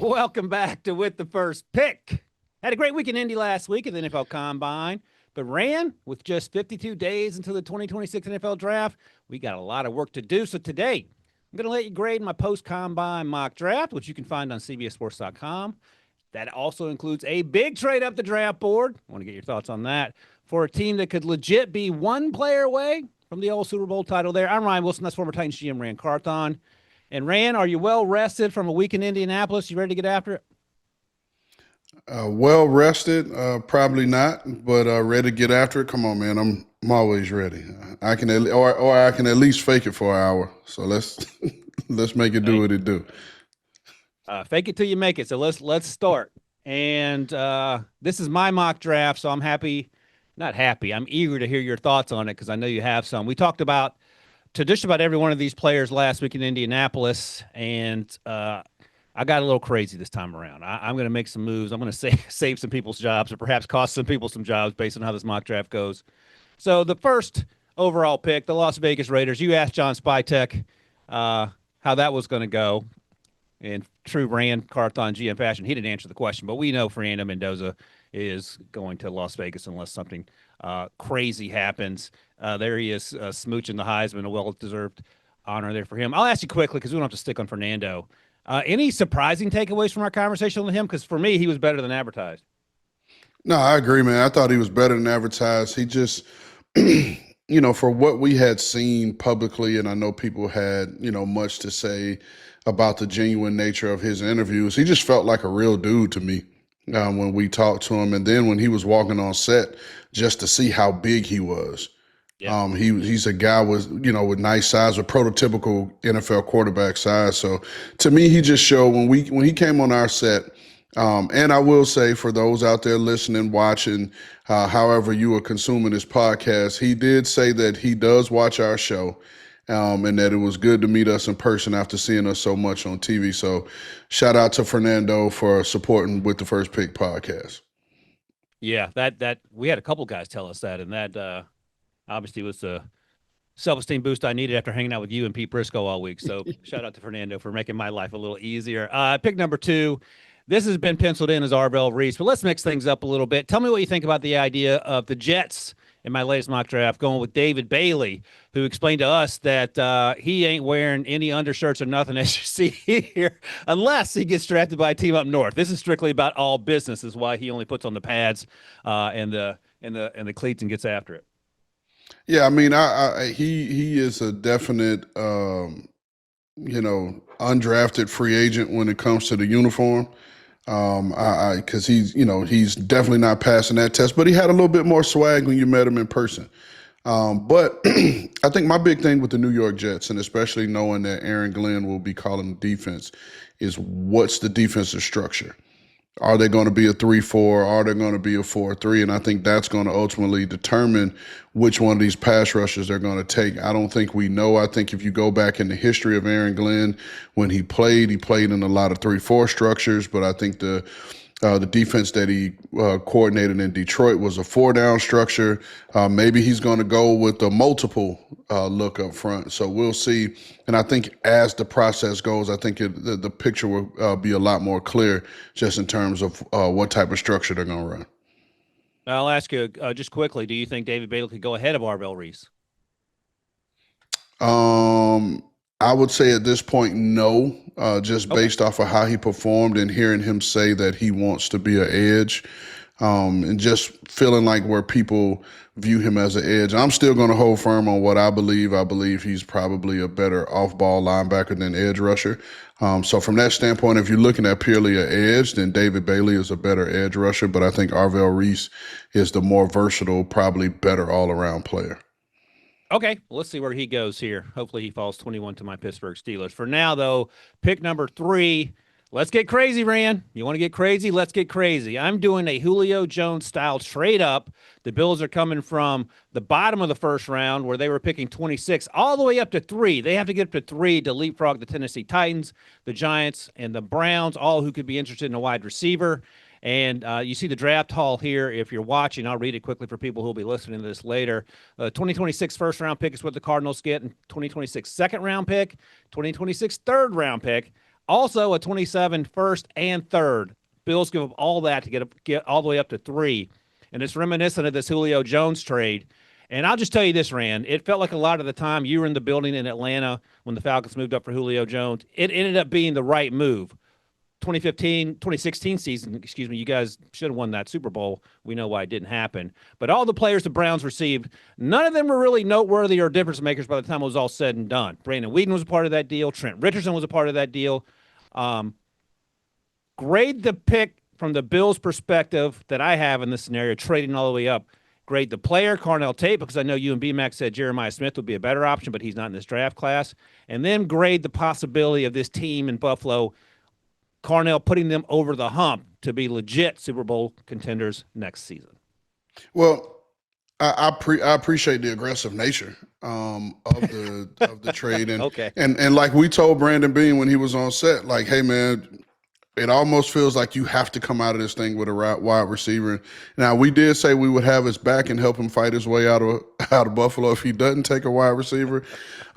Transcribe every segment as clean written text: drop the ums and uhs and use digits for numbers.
Welcome back to With the First Pick. Had a great week in Indy last week at the NFL Combine, but ran with just 52 days until the 2026 NFL Draft. We got a lot of work to do. So today, I'm going to let you grade my post-combine mock draft, which you can find on CBSSports.com. That also includes a big trade up the draft board. I want to get your thoughts on that for a team that could legit be one player away from the old Super Bowl title there. I'm Ryan Wilson. That's former Titans GM Rand Carthon. And Rand, are you well rested from a week in Indianapolis? You ready to get after it? Well rested, probably not, but ready to get after it. Come on, man. I'm always ready. I can or I can at least fake it for an hour. So let's let's make it do what it do. Fake it till you make it. So let's start. And this is my mock draft, so I'm happy, not happy. I'm eager to hear your thoughts on it because I know you have some. We talked about to just about every one of these players last week in Indianapolis, and I got a little crazy this time around. I'm going to make some moves. I'm going to save some people's jobs or perhaps cost some people some jobs based on how this mock draft goes. So the first overall pick, the Las Vegas Raiders. You asked John Spytek how that was going to go. In true Rand Carthon GM fashion, he didn't answer the question, but we know Fernando Mendoza is going to Las Vegas unless something crazy happens. There he is, smooching the Heisman, a well-deserved honor there for him. I'll ask you quickly because we don't have to stick on Fernando. Any surprising takeaways from our conversation with him? Because for me, he was better than advertised. No, I agree, man. I thought he was better than advertised. He just, for what we had seen publicly, and I know people had, much to say about the genuine nature of his interviews. He just felt like a real dude to me when we talked to him. And then when he was walking on set, just to see how big he was. Yeah. He's a guy with nice size, with prototypical NFL quarterback size. So to me, he just showed when he came on our set. And I will say for those out there listening, watching, however you are consuming this podcast, he did say that he does watch our show. And that it was good to meet us in person after seeing us so much on TV. So shout out to Fernando for supporting With the First Pick podcast. Yeah, that we had a couple guys tell us that, and that obviously was the self-esteem boost I needed after hanging out with you and Pete Briscoe all week. So shout out to Fernando for making my life a little easier. Pick number 2. This has been penciled in as Arvell Reese, but let's mix things up a little bit. Tell me what you think about the idea of the Jets in my latest mock draft going with David Bailey, who explained to us that he ain't wearing any undershirts or nothing, as you see here, unless he gets drafted by a team up north. This is strictly about all business, is why he only puts on the pads and the cleats and gets after it. Yeah, I mean, he is a definite, undrafted free agent when it comes to the uniform. Because he's definitely not passing that test, but he had a little bit more swag when you met him in person. But I think my big thing with the New York Jets, and especially knowing that Aaron Glenn will be calling the defense, is what's the defensive structure? Are they going to be a 3-4? Are they going to be a 4-3? And I think that's going to ultimately determine which one of these pass rushers they're going to take. I don't think we know. I think if you go back in the history of Aaron Glenn, when he played in a lot of 3-4 structures. But I think the defense that he coordinated in Detroit was a 4-down structure. Maybe he's going to go with a multiple look up front. So we'll see. And I think as the process goes, I think the picture will be a lot more clear just in terms of what type of structure they're going to run. I'll ask you just quickly, do you think David Bailey could go ahead of Arvell Reese? I would say at this point, no, just based off of how he performed and hearing him say that he wants to be an edge, and just feeling like where people view him as an edge. I'm still going to hold firm on what I believe. I believe he's probably a better off-ball linebacker than edge rusher. So from that standpoint, if you're looking at purely an edge, then David Bailey is a better edge rusher. But I think Arvell Reese is the more versatile, probably better all-around player. Okay, well, let's see where he goes here. Hopefully he falls 21 to my Pittsburgh Steelers. For now, though, pick number 3. Let's get crazy, Rand. You want to get crazy? Let's get crazy. I'm doing a Julio Jones-style trade up. The Bills are coming from the bottom of the first round where they were picking 26 all the way up to 3. They have to get up to 3 to leapfrog the Tennessee Titans, the Giants, and the Browns, all who could be interested in a wide receiver. And you see the draft haul here. If you're watching, I'll read it quickly for people who will be listening to this later. 2026 first-round pick is what the Cardinals get, and 2026 second-round pick, 2026 third-round pick. Also, a 27 first and third. Bills give up all that to get all the way up to 3. And it's reminiscent of this Julio Jones trade. And I'll just tell you this, Rand. It felt like a lot of the time you were in the building in Atlanta when the Falcons moved up for Julio Jones. It ended up being the right move. 2016 season, excuse me, you guys should have won that Super Bowl. We know why it didn't happen. But all the players the Browns received, none of them were really noteworthy or difference makers by the time it was all said and done. Brandon Weeden was a part of that deal. Trent Richardson was a part of that deal. Grade the pick from the Bills' perspective that I have in this scenario, trading all the way up. Grade the player, Carnell Tate, because I know you and BMAC said Jeremiah Smith would be a better option, but he's not in this draft class. And then grade the possibility of this team in Buffalo, Carnell putting them over the hump to be legit Super Bowl contenders next season. Well, I appreciate the aggressive nature of the trade, and Okay. and like we told Brandon Bean when he was on set, like, hey man, it almost feels like you have to come out of this thing with a wide receiver. Now, we did say we would have his back and help him fight his way out of Buffalo if he doesn't take a wide receiver.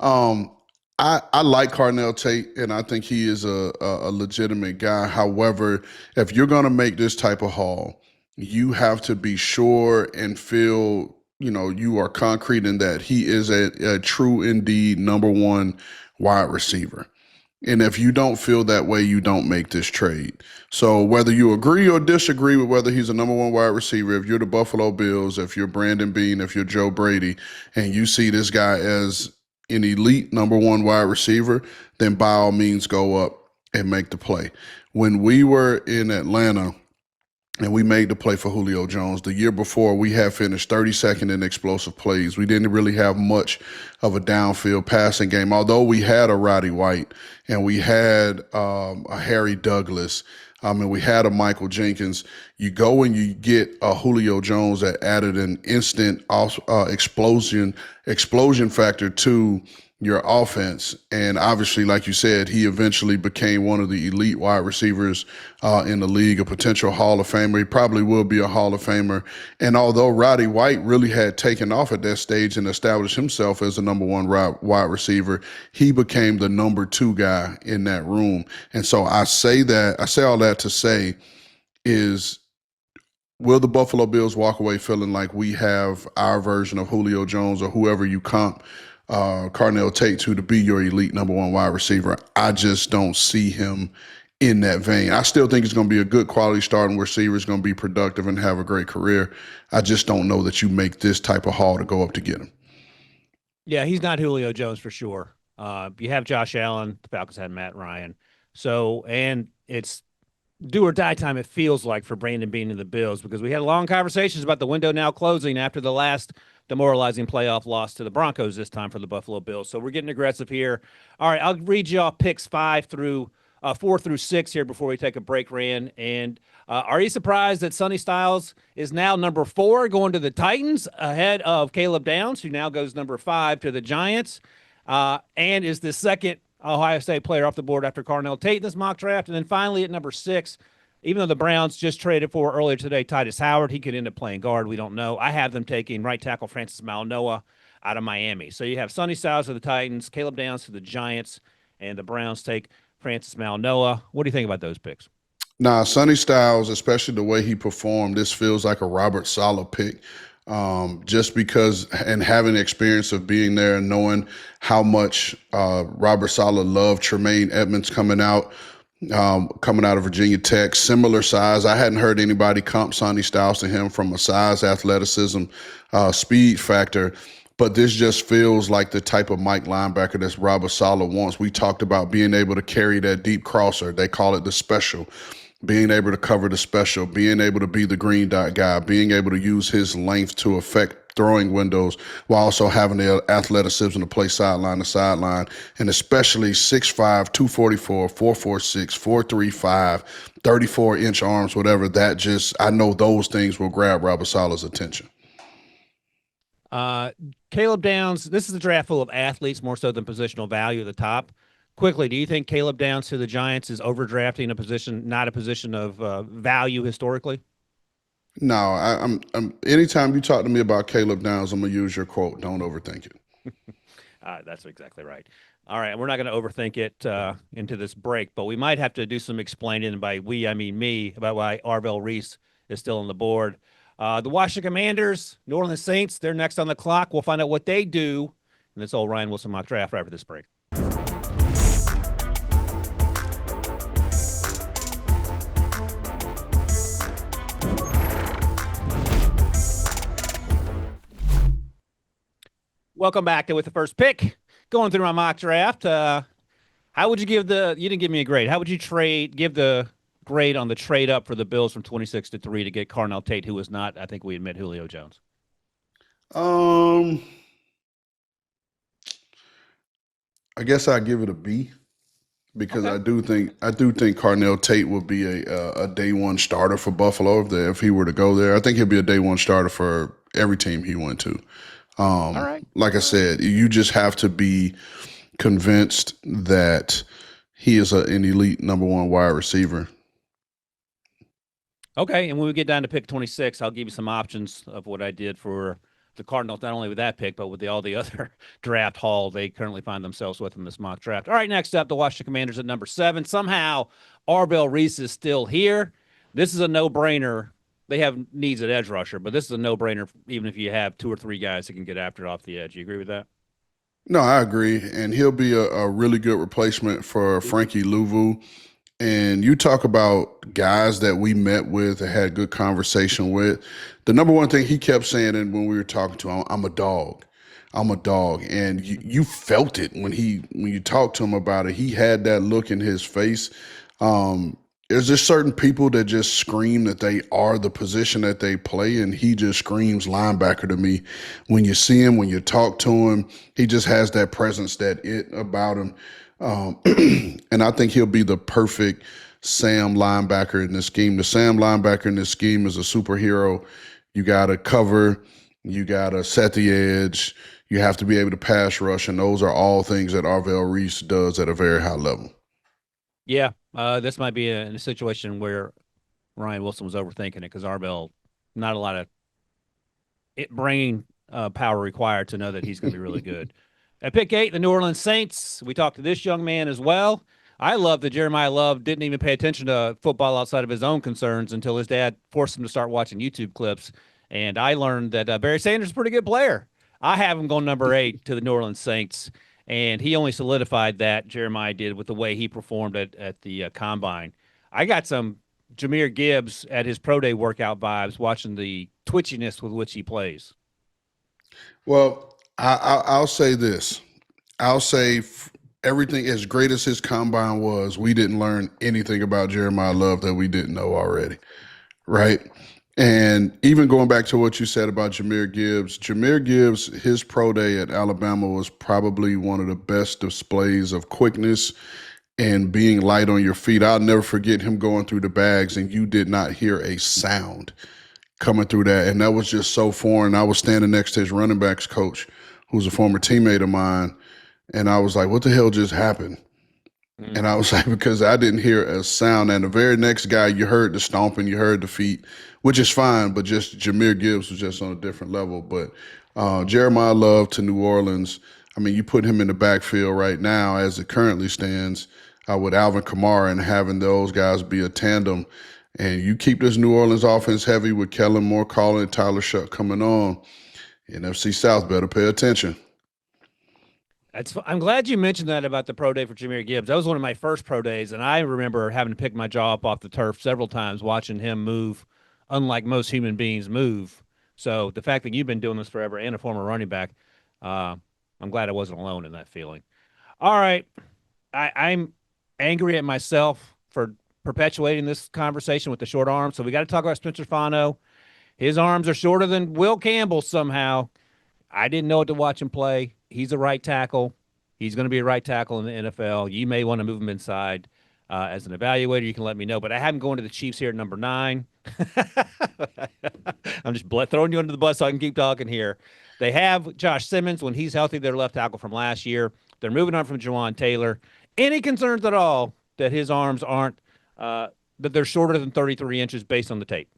I like Carnell Tate, and I think he is a legitimate guy. However, if you're going to make this type of haul, you have to be sure and feel, you are concrete in that he is a true indeed number one wide receiver. And if you don't feel that way, you don't make this trade. So whether you agree or disagree with whether he's a number one wide receiver, if you're the Buffalo Bills, if you're Brandon Bean, if you're Joe Brady, and you see this guy as an elite number one wide receiver, then by all means go up and make the play. When we were in Atlanta and we made the play for Julio Jones, the year before we had finished 32nd in explosive plays. We didn't really have much of a downfield passing game, although we had a Roddy White and we had a Harry Douglas, and we had a Michael Jenkins. You go and you get a Julio Jones that added an instant explosion factor to your offense. And obviously, like you said, he eventually became one of the elite wide receivers in the league, a potential Hall of Famer. He probably will be a Hall of Famer. And although Roddy White really had taken off at that stage and established himself as the number one wide receiver, he became the number two guy in that room. And so I say all that to say is, will the Buffalo Bills walk away feeling like we have our version of Julio Jones or whoever you comp Carnell Tate to be your elite number one wide receiver? I just don't see him in that vein. I still think he's going to be a good quality starting receiver. He's going to be productive and have a great career. I just don't know that you make this type of haul to go up to get him. Yeah, he's not Julio Jones for sure. You have Josh Allen. The Falcons had Matt Ryan. So, and it's do or die time, it feels like, for Brandon Bean and the Bills, because we had long conversations about the window now closing after the last demoralizing playoff loss to the Broncos this time for the Buffalo Bills. So we're getting aggressive here. All right, I'll read you all picks 4 through 6 here before we take a break, Rand. And are you surprised that Sonny Styles is now number 4 going to the Titans ahead of Caleb Downs, who now goes number 5 to the Giants, and is the second Ohio State player off the board after Carnell Tate in this mock draft? And then finally at number 6, even though the Browns just traded for earlier today Titus Howard, he could end up playing guard. We don't know. I have them taking right tackle Francis Mauigoa out of Miami. So you have Sonny Styles to the Titans, Caleb Downs to the Giants, and the Browns take Francis Mauigoa. What do you think about those picks? Nah, Sonny Styles, especially the way he performed, this feels like a Robert Saleh pick. Just because, and having the experience of being there and knowing how much Robert Saleh loved Tremaine Edmonds coming out of Virginia Tech, similar size. I hadn't heard anybody comp Sonny Styles to him from a size, athleticism, speed factor. But this just feels like the type of Mike linebacker that Robert Saleh wants. We talked about being able to carry that deep crosser. They call it the special. Being able to cover the special, being able to be the green dot guy, being able to use his length to affect throwing windows while also having the athleticism to play sideline to sideline, and especially 6'5", 244, 446, 435, 34-inch arms, whatever. I know those things will grab Robert Saleh's attention. Caleb Downs, this is a draft full of athletes more so than positional value at the top. Quickly, do you think Caleb Downs to the Giants is overdrafting a position, not a position of value historically? No, I'm anytime you talk to me about Caleb Downs, I'm gonna use your quote, "Don't overthink it." That's exactly right. All right, we're not going to overthink it into this break, but we might have to do some explaining. And by we, I mean me, about why Arvell Reese is still on the board. The Washington Commanders, New Orleans Saints, they're next on the clock. We'll find out what they do in this old Ryan Wilson mock draft right after this break. Welcome back to With the First Pick. Going through my mock draft. How would you give you didn't give me a grade. How would you give the grade on the trade up for the Bills from 26 to 3 to get Carnell Tate, who was not, I think we admit, Julio Jones? I guess I give it a B because Okay. I do think Carnell Tate would be a day one starter for Buffalo if he were to go there. I think he'll be a day one starter for every team he went to. All right. Like I said, you just have to be convinced that he is an elite number one wide receiver. Okay. And when we get down to pick 26, I'll give you some options of what I did for the Cardinals, not only with that pick, but with all the other draft haul they currently find themselves with in this mock draft. All right. Next up, the Washington Commanders at number 7. Somehow, Arvell Reese is still here. This is a no brainer. They have needs at edge rusher, but this is a no brainer, even if you have 2 or 3 guys that can get after it off the edge. You agree with that? No, I agree, and he'll be a really good replacement for Frankie Louvu. And you talk about guys that we met with and had good conversation with. The number one thing he kept saying, and when we were talking to him, I'm a dog. I'm a dog. And you felt it when you talked to him about it. He had that look in his face. There's just certain people that just scream that they are the position that they play, and he just screams linebacker to me. When you see him, when you talk to him, he just has that presence, that it about him. And I think he'll be the perfect Sam linebacker in this scheme. The Sam linebacker in this scheme is a superhero. You got to cover, you got to set the edge, you have to be able to pass rush, and those are all things that Arvell Reese does at a very high level. Yeah. This might be in a situation where Ryan Wilson was overthinking it because Arvell, not a lot of brain power required to know that he's going to be really good. At pick 8, the New Orleans Saints. We talked to this young man as well. I love that Jeremiah Love didn't even pay attention to football outside of his own concerns until his dad forced him to start watching YouTube clips. And I learned that Barry Sanders is a pretty good player. I have him going number 8 to the New Orleans Saints. And he only solidified that, Jeremiah did, with the way he performed at the combine. I got some Jahmyr Gibbs at his pro day workout vibes watching the twitchiness with which he plays. Well, I'll say this. I'll say everything, as great as his combine was, we didn't learn anything about Jeremiah Love that we didn't know already, right? And even going back to what you said about Jahmyr Gibbs, his pro day at Alabama was probably one of the best displays of quickness and being light on your feet. I'll never forget him going through the bags and you did not hear a sound coming through that. And that was just so foreign. I was standing next to his running backs coach, who's a former teammate of mine. And I was like, what the hell just happened? And I was like, because I didn't hear a sound. And the very next guy, you heard the stomping, you heard the feet, which is fine, but just Jahmyr Gibbs was just on a different level. But Jeremiah Love to New Orleans, I mean, you put him in the backfield right now as it currently stands with Alvin Kamara and having those guys be a tandem. And you keep this New Orleans offense heavy with Kellen Moore calling, Tyler Shuck coming on. NFC South better pay attention. I'm glad you mentioned that about the pro day for Jahmyr Gibbs. That was one of my first pro days, and I remember having to pick my jaw up off the turf several times watching him move, unlike most human beings move. So the fact that you've been doing this forever and a former running back, I'm glad I wasn't alone in that feeling. All right. I'm angry at myself for perpetuating this conversation with the short arms. So we got to talk about Spencer Fano. His arms are shorter than Will Campbell somehow. I didn't know what to watch him play. He's a right tackle. He's going to be a right tackle in the NFL. You may want to move him inside as an evaluator. You can let me know. But I have him going to the Chiefs here at number 9. I'm just throwing you under the bus so I can keep talking here. They have Josh Simmons. When he's healthy, their left tackle from last year. They're moving on from Jawan Taylor. Any concerns at all that his arms aren't, that they're shorter than 33 inches based on the tape?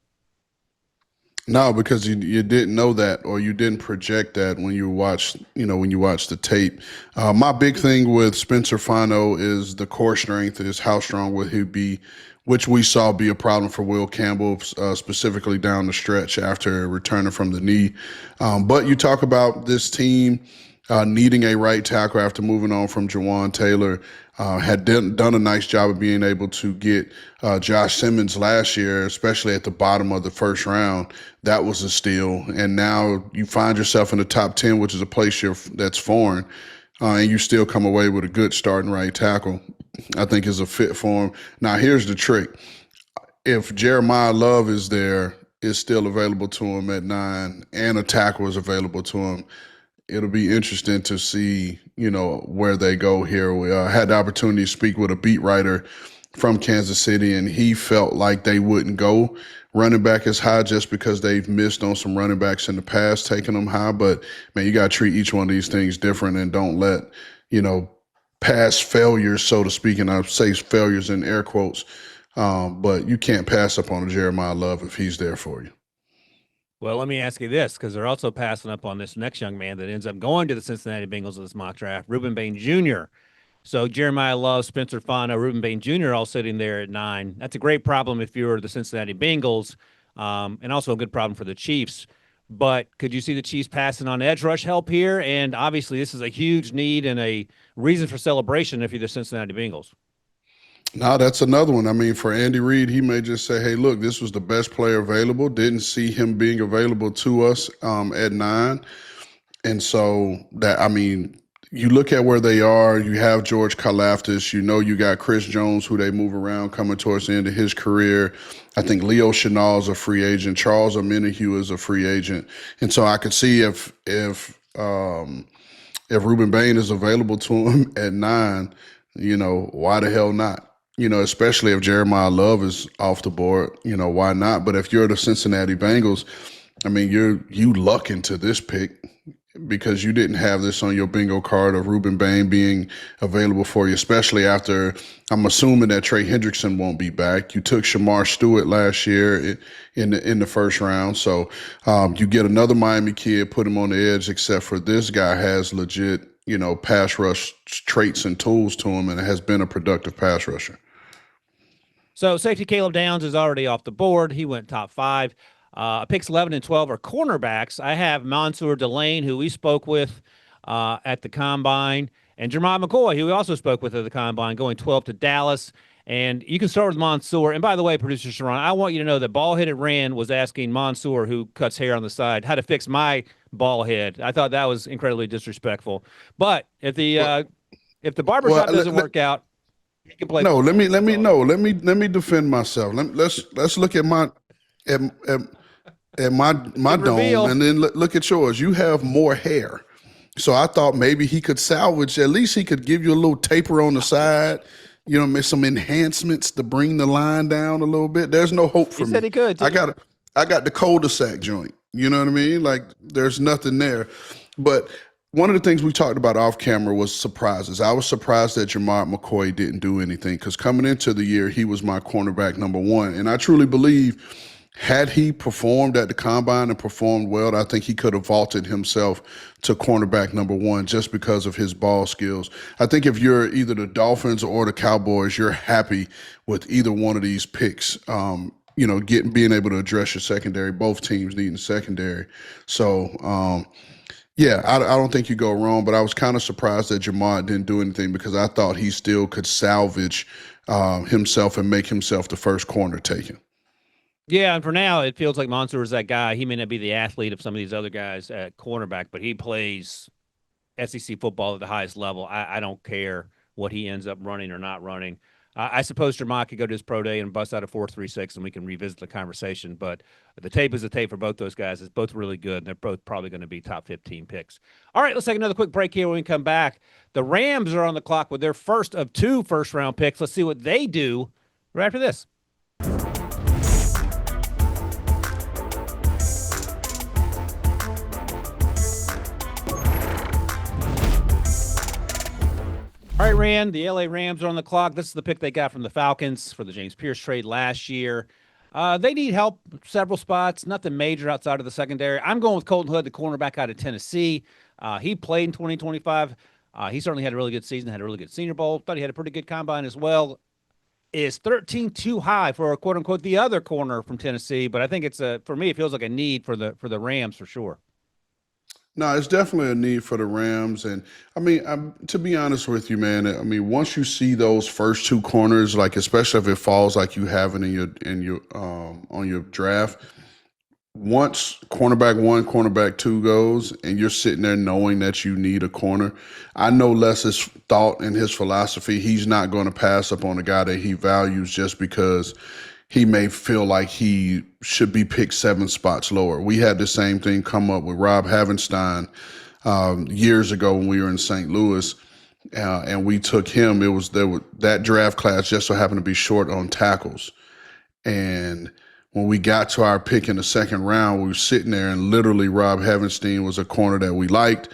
No, because you didn't know that or you didn't project that when you watched, when you watched the tape. My big thing with Spencer Fano is the core strength is how strong will he be, which we saw be a problem for Will Campbell, specifically down the stretch after returning from the knee. But you talk about this team needing a right tackle after moving on from Jawan Taylor. Had done a nice job of being able to get Josh Simmons last year, especially at the bottom of the first round. That was a steal. And now you find yourself in the top 10, which is a place that's foreign, and you still come away with a good starting right tackle. I think is a fit for him. Now, here's the trick. If Jeremiah Love is still available to him at 9 and a tackle is available to him, it'll be interesting to see, where they go here. We had the opportunity to speak with a beat writer from Kansas City, and he felt like they wouldn't go running back as high just because they've missed on some running backs in the past, taking them high. But, man, you got to treat each one of these things different and don't let, past failures, so to speak, and I say failures in air quotes, but you can't pass up on a Jeremiah Love if he's there for you. Well, let me ask you this, because they're also passing up on this next young man that ends up going to the Cincinnati Bengals in this mock draft, Reuben Bain Jr. So Jeremiah Love, Spencer Fano, Reuben Bain Jr. all sitting there at 9. That's a great problem if you're the Cincinnati Bengals, and also a good problem for the Chiefs. But could you see the Chiefs passing on edge rush help here? And obviously this is a huge need and a reason for celebration if you're the Cincinnati Bengals. No, that's another one. I mean, for Andy Reid, he may just say, hey, look, this was the best player available. Didn't see him being available to us at 9. And so you look at where they are. You have George Karlaftis. You got Chris Jones, who they move around, coming towards the end of his career. I think Leo Chenal is a free agent. Charles Omenihu is a free agent. And so I could see if Reuben Bain is available to him at 9, why the hell not? Especially if Jeremiah Love is off the board, why not? But if you're the Cincinnati Bengals, I mean, you luck into this pick because you didn't have this on your bingo card of Reuben Bain being available for you, especially after I'm assuming that Trey Hendrickson won't be back. You took Shamar Stewart last year in the first round. So you get another Miami kid, put him on the edge, except for this guy has legit, pass rush traits and tools to him and has been a productive pass rusher. So safety Caleb Downs is already off the board. He went top 5. Picks 11 and 12 are cornerbacks. I have Mansour Delane, who we spoke with at the Combine, and Jermod McCoy, who we also spoke with at the Combine, going 12 to Dallas. And you can start with Mansour. And by the way, producer Sharon, I want you to know that Ballheaded Rand was asking Mansour, who cuts hair on the side, how to fix my ball head. I thought that was incredibly disrespectful. But if the barbershop doesn't work out, he can play. No, let me defend myself. Let's look at my my dome, and then look at yours. You have more hair, so I thought maybe he could salvage. At least he could give you a little taper on the side. Make some enhancements to bring the line down a little bit. There's no hope for me. He said he could. I got the cul-de-sac joint. You know what I mean? Like there's nothing there, but. One of the things we talked about off camera was surprises. I was surprised that Jermod McCoy didn't do anything because coming into the year, he was my cornerback number 1. And I truly believe had he performed at the Combine and performed well, I think he could have vaulted himself to cornerback number 1 just because of his ball skills. I think if you're either the Dolphins or the Cowboys, you're happy with either one of these picks. Being able to address your secondary, both teams needing secondary. So, yeah, I don't think you go wrong, but I was kind of surprised that Jermod didn't do anything because I thought he still could salvage himself and make himself the first corner taken. Yeah, and for now, it feels like Mansour is that guy. He may not be the athlete of some of these other guys at cornerback, but he plays SEC football at the highest level. I don't care what he ends up running or not running. I suppose Jermod could go to his pro day and bust out a 4.36, and we can revisit the conversation. But the tape is the tape for both those guys. It's both really good, and they're both probably going to be top 15 picks. All right, let's take another quick break here when we come back. The Rams are on the clock with their first of 2 first-round picks. Let's see what they do right after this. All right, Rand, the LA Rams are on the clock. This is the pick they got from the Falcons for the James Pierce trade last year. They need help several spots, nothing major outside of the secondary. I'm going with Colton Hood, the cornerback out of Tennessee. He played in 2025. He certainly had a really good season, had a really good Senior Bowl. Thought he had a pretty good combine as well. Is 13 too high for a quote unquote the other corner from Tennessee? But I think it's for me, it feels like a need for the Rams for sure. No, it's definitely a need for the Rams, and I mean, to be honest with you, man, I mean, once you see those first two corners, like especially if it falls like you have it in your on your draft, once cornerback one, cornerback two goes, and you're sitting there knowing that you need a corner, I know Les's thought and his philosophy. He's not going to pass up on a guy that he values just because he may feel like he should be picked 7 spots lower. We had the same thing come up with Rob Havenstein years ago when we were in St. Louis, and we took him. That draft class just so happened to be short on tackles, and when we got to our pick in the second round, we were sitting there, and literally Rob Havenstein was a corner that we liked.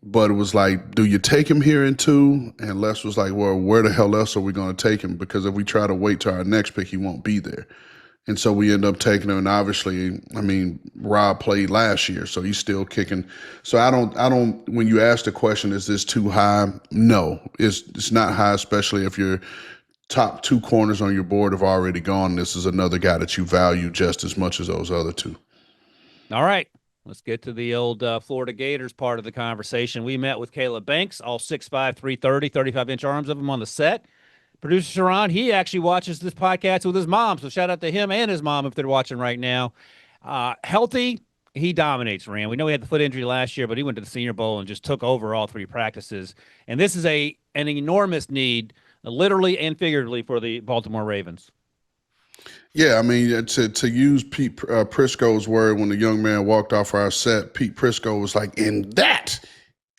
But it was like, do you take him here in 2? And Les was like, well, where the hell else are we going to take him? Because if we try to wait till our next pick, he won't be there. And so we end up taking him. And obviously, I mean, Rob played last year, so he's still kicking. So I don't, when you ask the question, is this too high? No, it's not high, especially if your top 2 corners on your board have already gone. This is another guy that you value just as much as those other 2. All right. Let's get to the old Florida Gators part of the conversation. We met with Caleb Banks, all 6'5", 330, 35-inch arms of him on the set. Producer Sharon, he actually watches this podcast with his mom, so shout out to him and his mom if they're watching right now. Healthy, he dominates, Rand. We know he had the foot injury last year, but he went to the Senior Bowl and just took over all 3 practices. And this is an enormous need, literally and figuratively, for the Baltimore Ravens. Yeah, I mean, to use Pete Prisco's word when the young man walked off our set, Pete Prisco was like, and that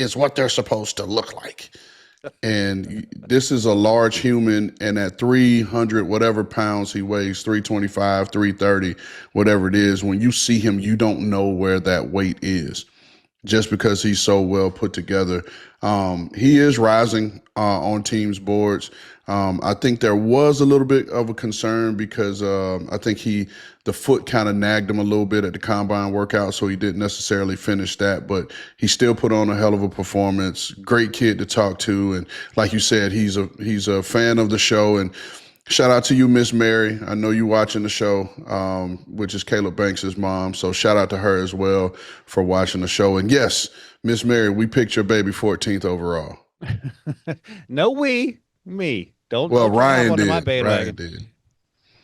is what they're supposed to look like. And this is a large human, and at 300 whatever pounds he weighs, 325, 330, whatever it is, when you see him, you don't know where that weight is just because he's so well put together. He is rising on teams' boards. I think there was a little bit of a concern because I think the foot kind of nagged him a little bit at the combine workout, so he didn't necessarily finish that, but he still put on a hell of a performance. Great kid to talk to, and like you said, he's a fan of the show. And shout out to you, Miss Mary. I know you watching the show, which is Caleb Banks' mom, so shout out to her as well for watching the show. And yes, Miss Mary, we picked your baby 14th overall. No, me. Don't. Well, don't Ryan did. My bandwagon. Ryan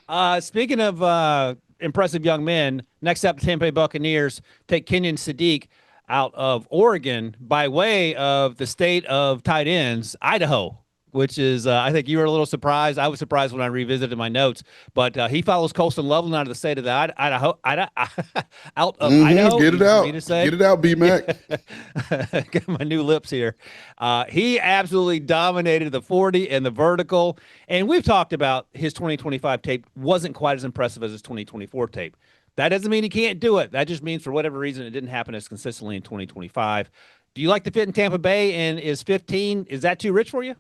did. Speaking of impressive young men, next up, the Tampa Bay Buccaneers take Kenyon Sadiq out of Oregon by way of the state of tight ends, Idaho, which is, I think you were a little surprised. I was surprised when I revisited my notes, but he follows Colston Loveland out of the state of Idaho, out of Idaho. Get it out. Get it out, B-Mac. Got my new lips here. He absolutely dominated the 40 and the vertical. And we've talked about his 2025 tape wasn't quite as impressive as his 2024 tape. That doesn't mean he can't do it. That just means for whatever reason, it didn't happen as consistently in 2025. Do you like the fit in Tampa Bay? And is 15, is that too rich for you?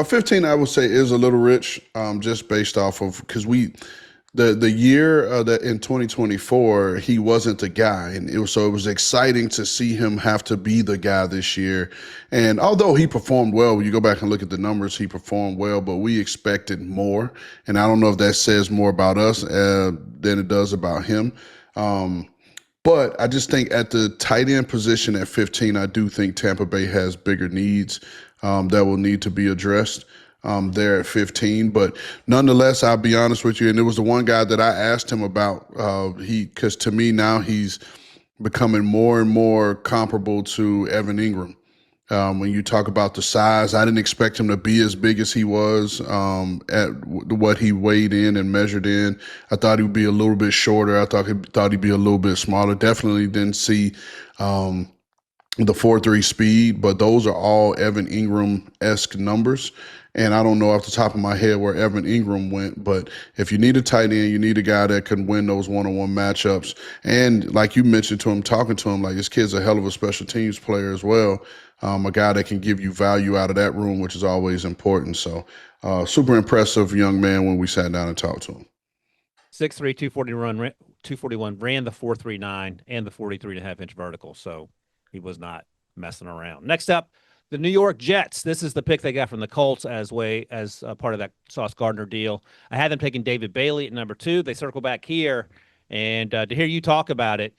15, I would say, is a little rich, just based off of because the year that in 2024 he wasn't the guy, and it was exciting to see him have to be the guy this year. And although he performed well, when you go back and look at the numbers, he performed well, but we expected more. And I don't know if that says more about us than it does about him. But I just think at the tight end position at 15, I do think Tampa Bay has bigger needs that will need to be addressed there at 15. But nonetheless, I'll be honest with you, and it was the one guy that I asked him about. Because to me now he's becoming more and more comparable to Evan Ingram. When you talk about the size, I didn't expect him to be as big as he was at what he weighed in and measured in. I thought he would be a little bit shorter. I thought he'd be a little bit smaller. Definitely didn't see the 4.3 speed, but those are all Evan Ingram-esque numbers. And I don't know off the top of my head where Evan Ingram went, but if you need a tight end, you need a guy that can win those one-on-one matchups. And like you mentioned to him, talking to him, like this kid's a hell of a special teams player as well. A guy that can give you value out of that room, which is always important. So super impressive young man when we sat down and talked to him. 6'3", 241, ran the 4.39 and the 43.5-inch vertical. So he was not messing around. Next up, the New York Jets. This is the pick they got from the Colts as part of that Sauce Gardner deal. I had them taking David Bailey at number 2. They circle back here, and to hear you talk about it,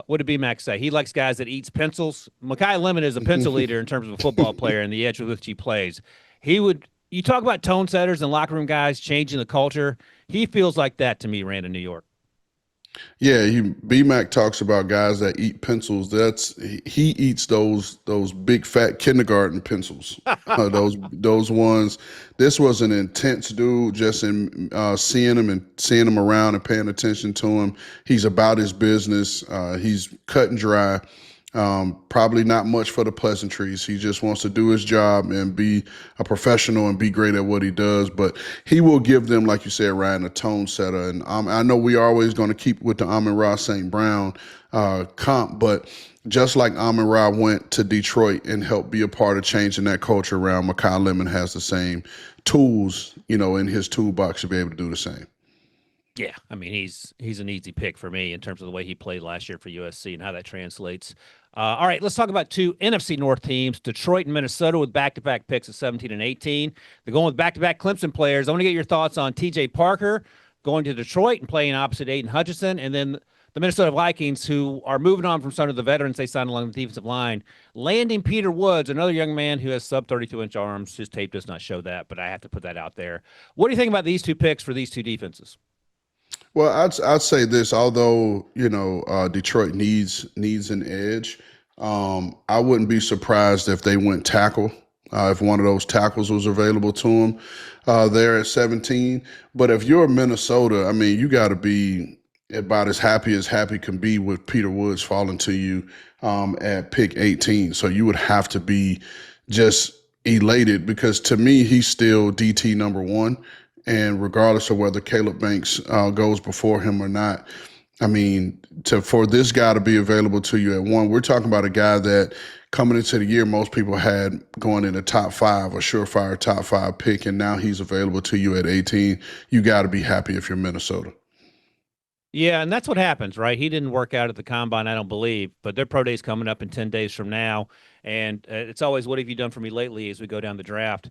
what did B-Mac say? He likes guys that eats pencils. Mekhi Lemon is a pencil eater in terms of a football player and the edge with which he plays. You talk about tone setters and locker room guys changing the culture. He feels like that to me, Rand, in New York. Yeah, B-Mac talks about guys that eat pencils. He eats those big fat kindergarten pencils. Those ones. This was an intense dude. Just in seeing him around and paying attention to him. He's about his business. He's cut and dry. Probably not much for the pleasantries. He just wants to do his job and be a professional and be great at what he does. But he will give them, like you said, Ryan, a tone setter. And I know we are always going to keep with the Amon-Ra St. Brown comp, but just like Amon-Ra went to Detroit and helped be a part of changing that culture around, Mekhi Lemon has the same tools, in his toolbox to be able to do the same. Yeah, I mean, he's an easy pick for me in terms of the way he played last year for USC and how that translates. All right, let's talk about 2 NFC North teams, Detroit and Minnesota, with back-to-back picks of 17 and 18. They're going with back-to-back Clemson players. I want to get your thoughts on T.J. Parker going to Detroit and playing opposite Aiden Hutchinson, and then the Minnesota Vikings, who are moving on from some of the veterans they signed along the defensive line, landing Peter Woods, another young man who has sub-32-inch arms. His tape does not show that, but I have to put that out there. What do you think about these 2 picks for these 2 defenses? Well, I'd say this. Although Detroit needs an edge, I wouldn't be surprised if they went tackle. If one of those tackles was available to them there at 17. But if you're Minnesota, I mean, you got to be about as happy can be with Peter Woods falling to you at pick 18. So you would have to be just elated, because to me, he's still DT number 1. And regardless of whether Caleb Banks goes before him or not, I mean, for this guy to be available to you at 1, we're talking about a guy that coming into the year, most people had going in the top 5, a surefire top 5 pick, and now he's available to you at 18. You got to be happy if you're Minnesota. Yeah, and that's what happens, right? He didn't work out at the Combine, I don't believe, but their pro day's coming up in 10 days from now, and it's always, what have you done for me lately as we go down the draft?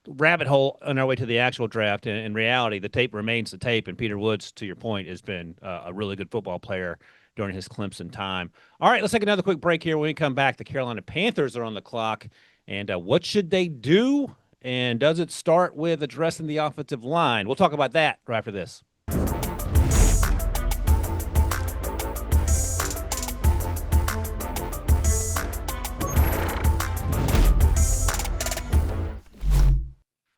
Rabbit hole on our way to the actual draft. And in reality, the tape remains the tape. And Peter Woods, to your point, has been a really good football player during his Clemson time. All right, let's take another quick break here. When we come back, the Carolina Panthers are on the clock. And what should they do? And does it start with addressing the offensive line? We'll talk about that right after this.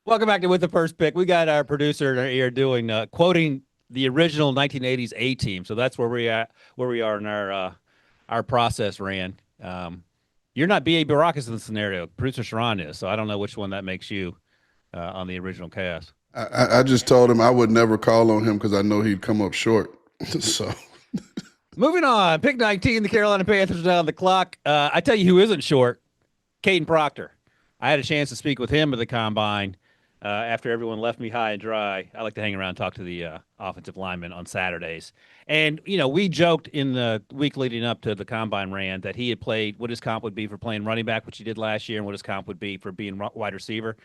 Welcome back to With the First Pick. We got our producer in our ear doing quoting the original 1980s A-Team. So that's where we are in our process, Rand. You're not B.A. Baracus in the scenario. Producer Sharon is. So I don't know which one that makes you on the original cast. I just told him I would never call on him because I know he'd come up short. So moving on. Pick 19, the Carolina Panthers are on the clock. I tell you who isn't short, Caden Proctor. I had a chance to speak with him at the Combine. After everyone left me high and dry, I like to hang around and talk to the offensive linemen on Saturdays. And, we joked in the week leading up to the Combine, Rand, that he had played what his comp would be for playing running back, which he did last year, and what his comp would be for being wide receiver.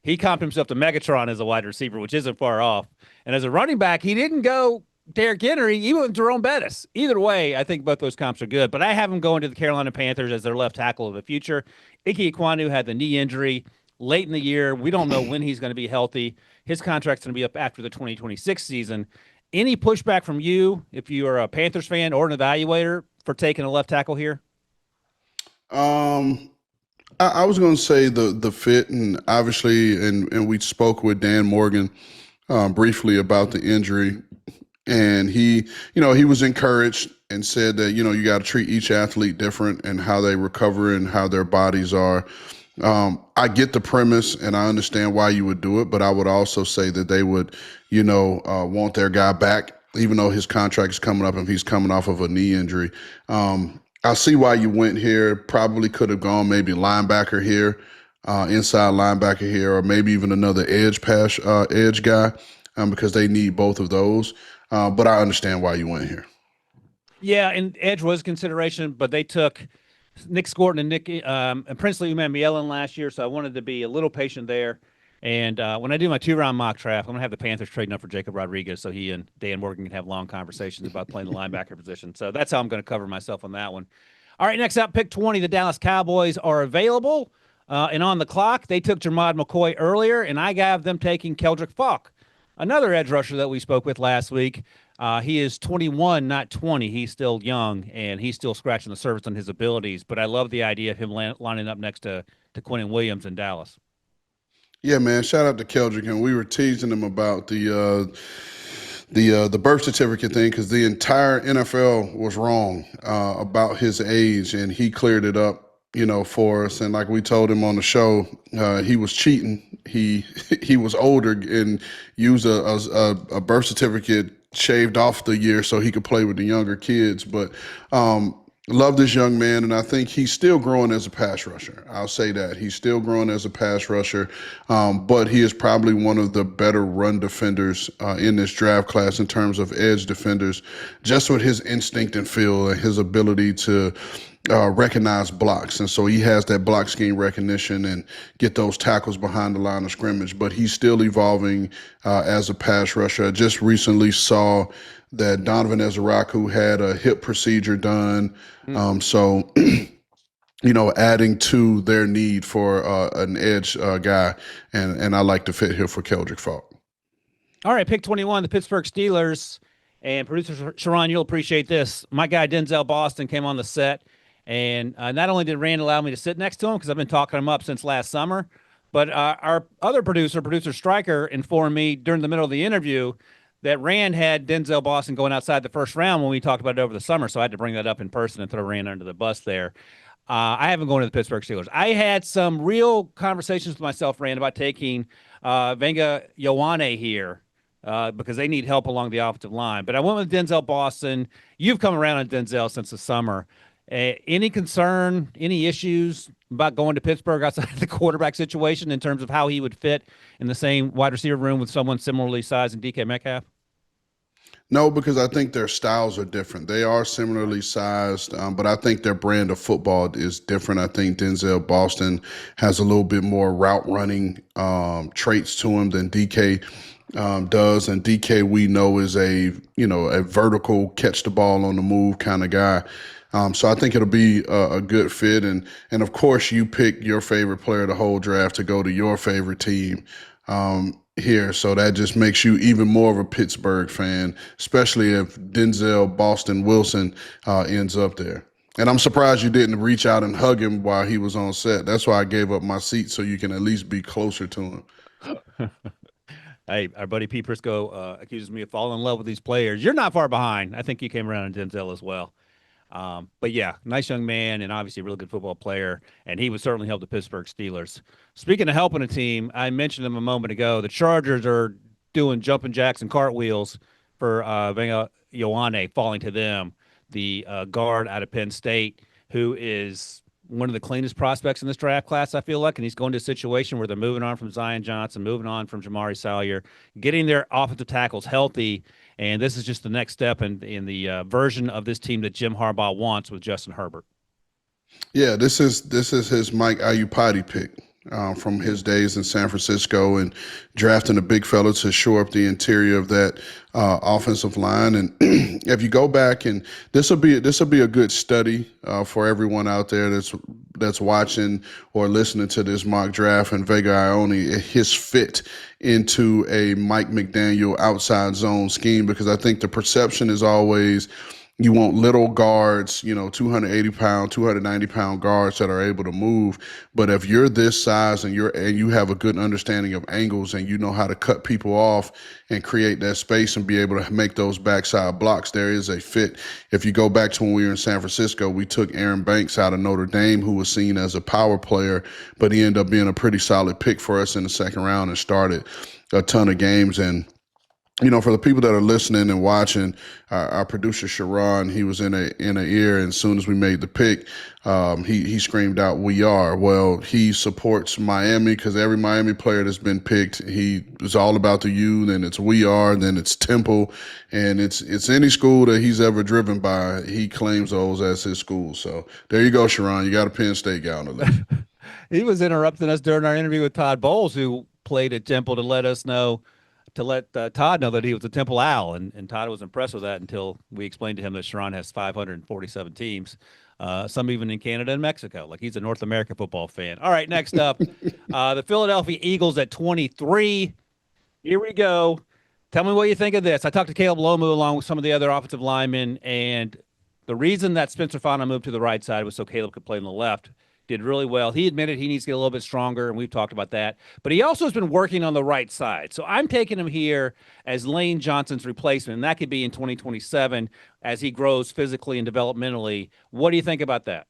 He comped himself to Megatron as a wide receiver, which isn't far off. And as a running back, he didn't go Derrick Henry. He went Jerome Bettis. Either way, I think both those comps are good. But I have him going to the Carolina Panthers as their left tackle of the future. Ike Ekwonu had the knee injury late in the year. We don't know when he's going to be healthy. His contract's going to be up after the 2026 season. Any pushback from you, if you are a Panthers fan or an evaluator, for taking a left tackle here? I was going to say the fit, and obviously, and we spoke with Dan Morgan briefly about the injury, and he was encouraged and said that, you got to treat each athlete different and how they recover and how their bodies are. I get the premise and I understand why you would do it, but I would also say that they would, want their guy back, even though his contract is coming up and he's coming off of a knee injury. I see why you went here. Probably could have gone maybe linebacker here, inside linebacker here, or maybe even another edge guy. because they need both of those. But I understand why you went here. Yeah, and edge was a consideration, but they took Nick Scorton and and Princely Umanmielen last year, so I wanted to be a little patient there. And when I do my 2-round mock draft, I'm going to have the Panthers trading up for Jacob Rodriguez so he and Dan Morgan can have long conversations about playing the linebacker position. So that's how I'm going to cover myself on that one. All right, next up, pick 20. The Dallas Cowboys are available and on the clock. They took Jermod McCoy earlier, and I have them taking Keldrick Falk, another edge rusher that we spoke with last week. He is 21, not 20. He's still young, and he's still scratching the surface on his abilities. But I love the idea of him lining up next to Quinnen Williams in Dallas. Yeah, man. Shout out to Keldrick, and we were teasing him about the birth certificate thing because the entire NFL was wrong about his age, and he cleared it up, for us. And like we told him on the show, he was cheating. He was older and used a birth certificate shaved off the year so he could play with the younger kids. But love this young man, and I think he's still growing as a pass rusher. I'll say that. He's still growing as a pass rusher, but he is probably one of the better run defenders in this draft class in terms of edge defenders, just with his instinct and feel and his ability to recognize blocks. And so he has that block scheme recognition and get those tackles behind the line of scrimmage, but he's still evolving as a pass rusher. I just recently saw that Donovan Ezraku had a hip procedure done. So, adding to their need for an edge guy, and I like to fit here for Keldrick Falk. All right, pick 21, the Pittsburgh Steelers. And producer Sharon, you'll appreciate this. My guy Denzel Boston came on the set, and not only did Rand allow me to sit next to him because I've been talking him up since last summer, but our other producer Stryker, informed me during the middle of the interview that Rand had Denzel Boston going outside the first round when we talked about it over the summer, so I had to bring that up in person and throw Rand under the bus there. I haven't gone to the Pittsburgh Steelers. I had some real conversations with myself, Rand, about taking Venga Ioane here because they need help along the offensive line. But I went with Denzel Boston. You've come around on Denzel since the summer. Any concern, any issues about going to Pittsburgh outside of the quarterback situation in terms of how he would fit in the same wide receiver room with someone similarly sized in DK Metcalf? No, because I think their styles are different. They are similarly sized, but I think their brand of football is different. I think Denzel Boston has a little bit more route running traits to him than DK does. And DK, we know, is a vertical catch the ball on the move kind of guy. So I think it'll be a good fit. And of course, you pick your favorite player the whole draft to go to your favorite team here. So that just makes you even more of a Pittsburgh fan, especially if Denzel Boston Wilson ends up there. And I'm surprised you didn't reach out and hug him while he was on set. That's why I gave up my seat, so you can at least be closer to him. Hey, our buddy Pete Prisco accuses me of falling in love with these players. You're not far behind. I think you came around on Denzel as well. But yeah, nice young man and obviously a really good football player, and he would certainly help the Pittsburgh Steelers. Speaking of helping a team, I mentioned them a moment ago. The Chargers are doing jumping jacks and cartwheels for Venga Ioane falling to them, the guard out of Penn State, who is one of the cleanest prospects in this draft class, I feel like, and he's going to a situation where they're moving on from Zion Johnson, moving on from Jamari Salyer, getting their offensive tackles healthy. And this is just the next step in the version of this team that Jim Harbaugh wants with Justin Herbert. Yeah, this is his Mike Ayupati pick from his days in San Francisco and drafting a big fella to shore up the interior of that offensive line. And if you go back, and this will be a good study for everyone out there that's watching or listening to this mock draft, and Venga Ioane, his fit into a Mike McDaniel outside zone scheme, because I think the perception is always you want little guards, 280 pound, 290 pound guards that are able to move. But if you're this size and you have a good understanding of angles and you know how to cut people off and create that space and be able to make those backside blocks, there is a fit. If you go back to when we were in San Francisco, we took Aaron Banks out of Notre Dame, who was seen as a power player, but he ended up being a pretty solid pick for us in the second round and started a ton of games. And for the people that are listening and watching, our producer Sharon, he was in a ear, and as soon as we made the pick, he screamed out, "We are." Well, he supports Miami because every Miami player that's been picked, he is all about the U. Then it's "We are," then it's Temple, and it's any school that he's ever driven by. He claims those as his school. So there you go, Sharon. You got a Penn State guy on the list. He was interrupting us during our interview with Todd Bowles, who played at Temple, to let Todd know that he was a Temple Owl, and Todd was impressed with that until we explained to him that Sharon has 547 teams, some even in Canada and Mexico. Like, he's a North American football fan. All right, next up, the Philadelphia Eagles at 23. Here we go. Tell me what you think of this. I talked to Caleb Lomu along with some of the other offensive linemen, and the reason that Spencer Fana moved to the right side was so Caleb could play on the left. Did really well. He admitted he needs to get a little bit stronger, and we've talked about that. But he also has been working on the right side. So I'm taking him here as Lane Johnson's replacement, and that could be in 2027 as he grows physically and developmentally. What do you think about that?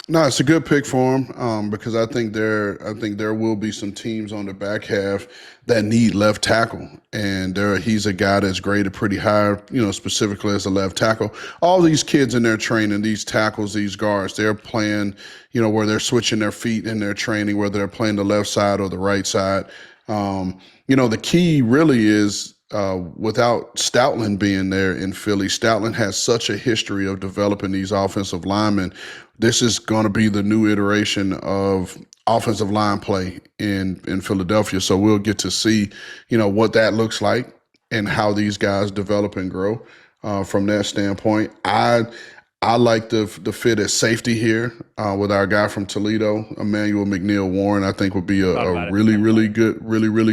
No, it's a good pick for him because I think there will be some teams on the back half that need left tackle, and he's a guy that's graded pretty high, specifically as a left tackle. All these kids in their training, these tackles, these guards, they're playing, where they're switching their feet in their training, whether they're playing the left side or the right side. The key really is without Stoutland being there in Philly. Stoutland has such a history of developing these offensive linemen. This is going to be the new iteration of offensive line play in Philadelphia. So we'll get to see, what that looks like and how these guys develop and grow from that standpoint. I like the fit at safety here with our guy from Toledo, Emmanuel McNeil Warren. I think would be a really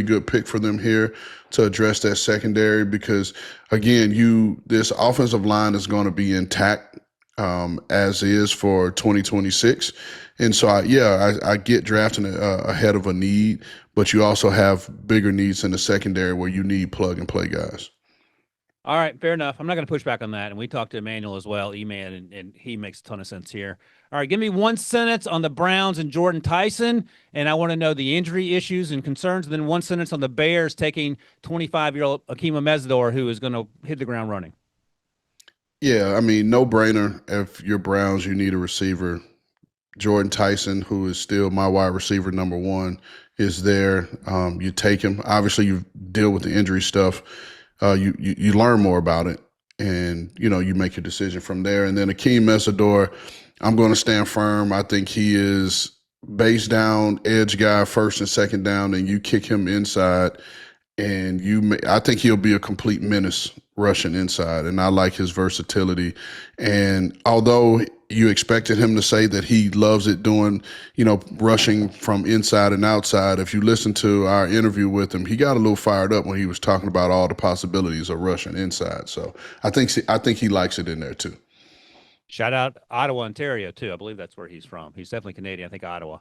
good pick for them here to address that secondary because, again, this offensive line is going to be intact as is for 2026. And so, I get drafting ahead of a need, but you also have bigger needs in the secondary where you need plug-and-play guys. All right, fair enough. I'm not going to push back on that. And we talked to Emmanuel as well, E-Man, and he makes a ton of sense here. All right, give me one sentence on the Browns and Jordan Tyson, and I want to know the injury issues and concerns, and then one sentence on the Bears taking 25-year-old Akeem Mezdor, who is going to hit the ground running. Yeah, no brainer. If you're Browns, you need a receiver. Jordan Tyson, who is still my wide receiver number one, is there. You take him. Obviously, you deal with the injury stuff. You learn more about it, and you make your decision from there. And then Akeem Mezdor, I'm going to stand firm. I think he is base down, edge guy, first and second down, and you kick him inside, and I think he'll be a complete menace rushing inside, and I like his versatility. And although you expected him to say that he loves it doing, rushing from inside and outside, if you listen to our interview with him, he got a little fired up when he was talking about all the possibilities of rushing inside. So I think he likes it in there too. Shout out Ottawa, Ontario too. I believe that's where he's from. He's definitely Canadian. I think Ottawa.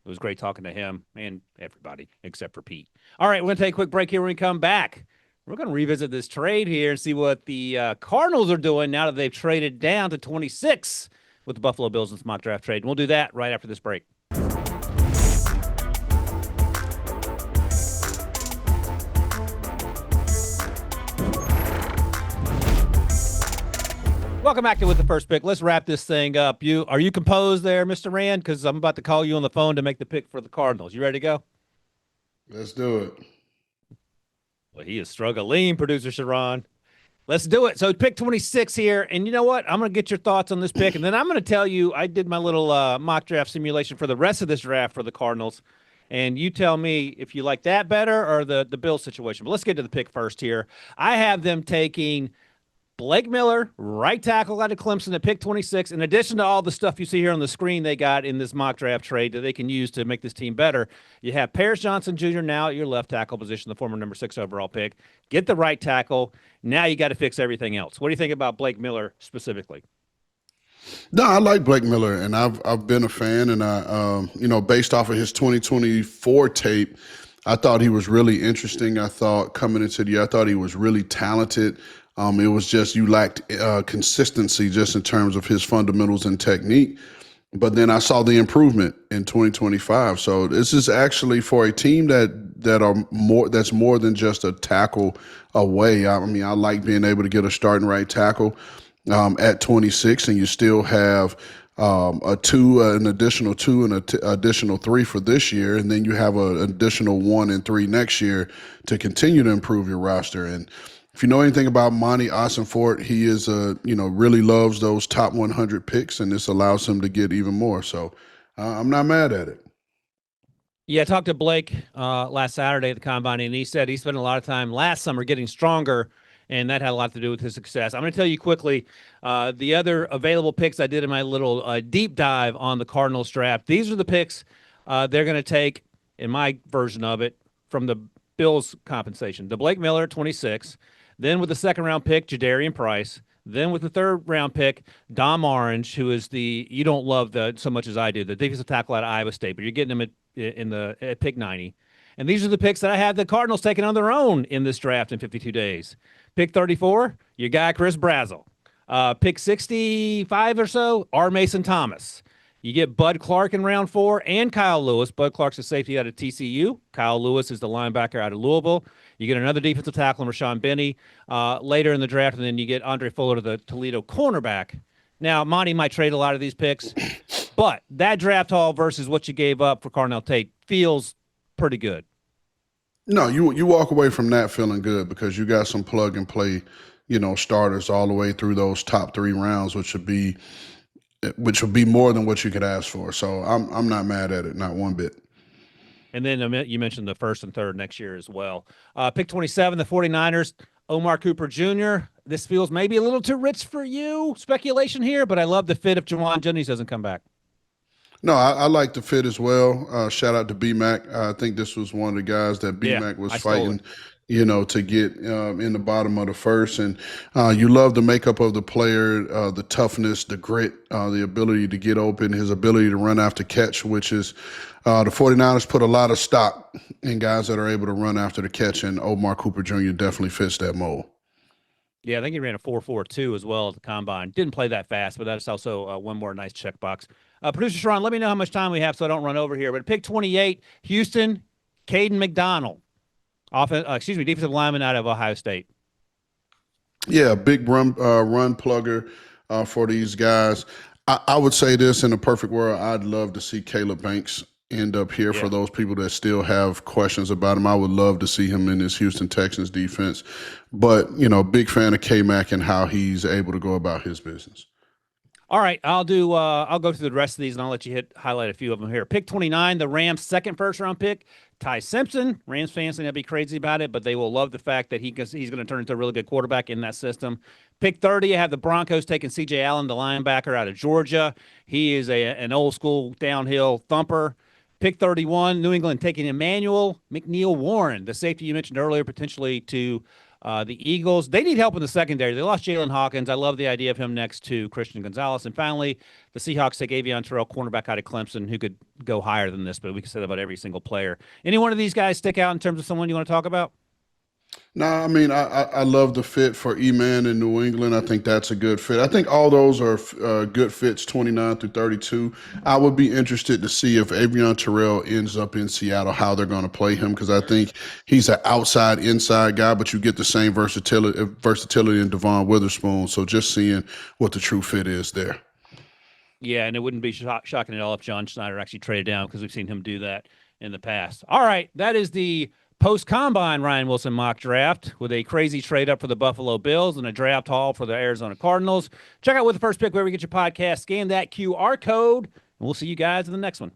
It was great talking to him and everybody except for Pete. All right, we're going to take a quick break here. When we come back, we're going to revisit this trade here and see what the Cardinals are doing now that they've traded down to 26 with the Buffalo Bills in this mock draft trade. And we'll do that right after this break. Welcome back to With the First Pick. Let's wrap this thing up. Are you composed there, Mr. Rand? Because I'm about to call you on the phone to make the pick for the Cardinals. You ready to go? Let's do it. Well, he is struggling, producer Sharon. Let's do it. So pick 26 here. And you know what? I'm going to get your thoughts on this pick. And then I'm going to tell you, I did my little mock draft simulation for the rest of this draft for the Cardinals. And you tell me if you like that better or the Bills situation. But let's get to the pick first here. I have them taking Blake Miller, right tackle out of Clemson at pick 26. In addition to all the stuff you see here on the screen they got in this mock draft trade that they can use to make this team better, you have Paris Johnson Jr. now at your left tackle position, the former number 6 overall pick. Get the right tackle. Now you got to fix everything else. What do you think about Blake Miller specifically? No, I like Blake Miller, and I've been a fan, and based off of his 2024 tape, I thought he was really interesting. I thought coming into the year, I thought he was really talented. It was just you lacked consistency just in terms of his fundamentals and technique. but then I saw the improvement in 2025. So this is actually for a team that's more than just a tackle away. I mean, I like being able to get a starting right tackle at 26, and you still have an additional two, and an additional three for this year, and then you have an additional 1 and 3 next year to continue to improve your roster. And if you know anything about Monty Ossenfort, he is really loves those top 100 picks, and this allows him to get even more. So I'm not mad at it. Yeah, I talked to Blake last Saturday at the Combine, and he said he spent a lot of time last summer getting stronger, and that had a lot to do with his success. I'm going to tell you quickly the other available picks I did in my little deep dive on the Cardinals draft. These are the picks they're going to take, in my version of it, from the Bills compensation. The Blake Miller at 26, then with the second-round pick, Jadarian Price, then with the third-round pick, Dom Orange, who is you don't love so much as I do, the defensive tackle out of Iowa State, but you're getting him at pick 90. And these are the picks that I had the Cardinals taking on their own in this draft in 52 days. Pick 34, your guy Chris Brazzell. Pick 65 or so, R. Mason Thomas. You get Bud Clark in round 4 and Kyle Lewis. Bud Clark's a safety out of TCU. Kyle Lewis is the linebacker out of Louisville. You get another defensive tackle in Rashawn Benny later in the draft, and then you get Andre Fuller, the Toledo cornerback. Now, Monty might trade a lot of these picks, but that draft haul versus what you gave up for Carnell Tate feels pretty good. No, you walk away from that feeling good because you got some plug and play, starters all the way through those top 3 rounds, which would be more than what you could ask for. So I'm not mad at it, not one bit. And then you mentioned the first and third next year as well. Pick 27, the 49ers, Omar Cooper Jr. This feels maybe a little too rich for you. Speculation here, but I love the fit if Jawan Jennings doesn't come back. No, I like the fit as well. Shout out to B-Mac. I think this was one of the guys that B-Mac was fighting, to get in the bottom of the first. And you love the makeup of the player, the toughness, the grit, the ability to get open, his ability to run after catch, which is the 49ers put a lot of stock in guys that are able to run after the catch, and Omar Cooper Jr. definitely fits that mold. Yeah, I think he ran a 4.42 as well at the Combine. Didn't play that fast, but that's also one more nice checkbox. Producer Sharon, let me know how much time we have so I don't run over here. But pick 28, Houston, Caden McDonald, defensive lineman out of Ohio State. Yeah, big run plugger for these guys. I would say this, in a perfect world, I'd love to see Caleb Banks end up here. For those people that still have questions about him, I would love to see him in this Houston Texans defense. But, big fan of K-Mac and how he's able to go about his business. All right, I'll go through the rest of these, and I'll let you highlight a few of them here. Pick 29, the Rams' second first-round pick, Ty Simpson. Rams fans may not be crazy about it, but they will love the fact that he's going to turn into a really good quarterback in that system. Pick 30, I have the Broncos taking C.J. Allen, the linebacker out of Georgia. He is an old-school downhill thumper. Pick 31, New England taking Emmanuel McNeil-Warren, the safety you mentioned earlier, potentially to the Eagles. They need help in the secondary. They lost Jalen Hawkins. I love the idea of him next to Christian Gonzalez. And finally, the Seahawks take Avion Terrell, cornerback out of Clemson, who could go higher than this, but we can say that about every single player. Any one of these guys stick out in terms of someone you want to talk about? No, I mean, I love the fit for E-Man in New England. I think that's a good fit. I think all those are good fits, 29 through 32. I would be interested to see if Avion Terrell ends up in Seattle, how they're going to play him, because I think he's an outside-inside guy, but you get the same versatility in Devon Witherspoon. So just seeing what the true fit is there. Yeah, and it wouldn't be shocking at all if John Schneider actually traded down, because we've seen him do that in the past. All right, that is the post-combine Ryan Wilson mock draft with a crazy trade up for the Buffalo Bills and a draft haul for the Arizona Cardinals. Check out With the First Pick wherever you get your podcast. Scan that QR code, and we'll see you guys in the next one.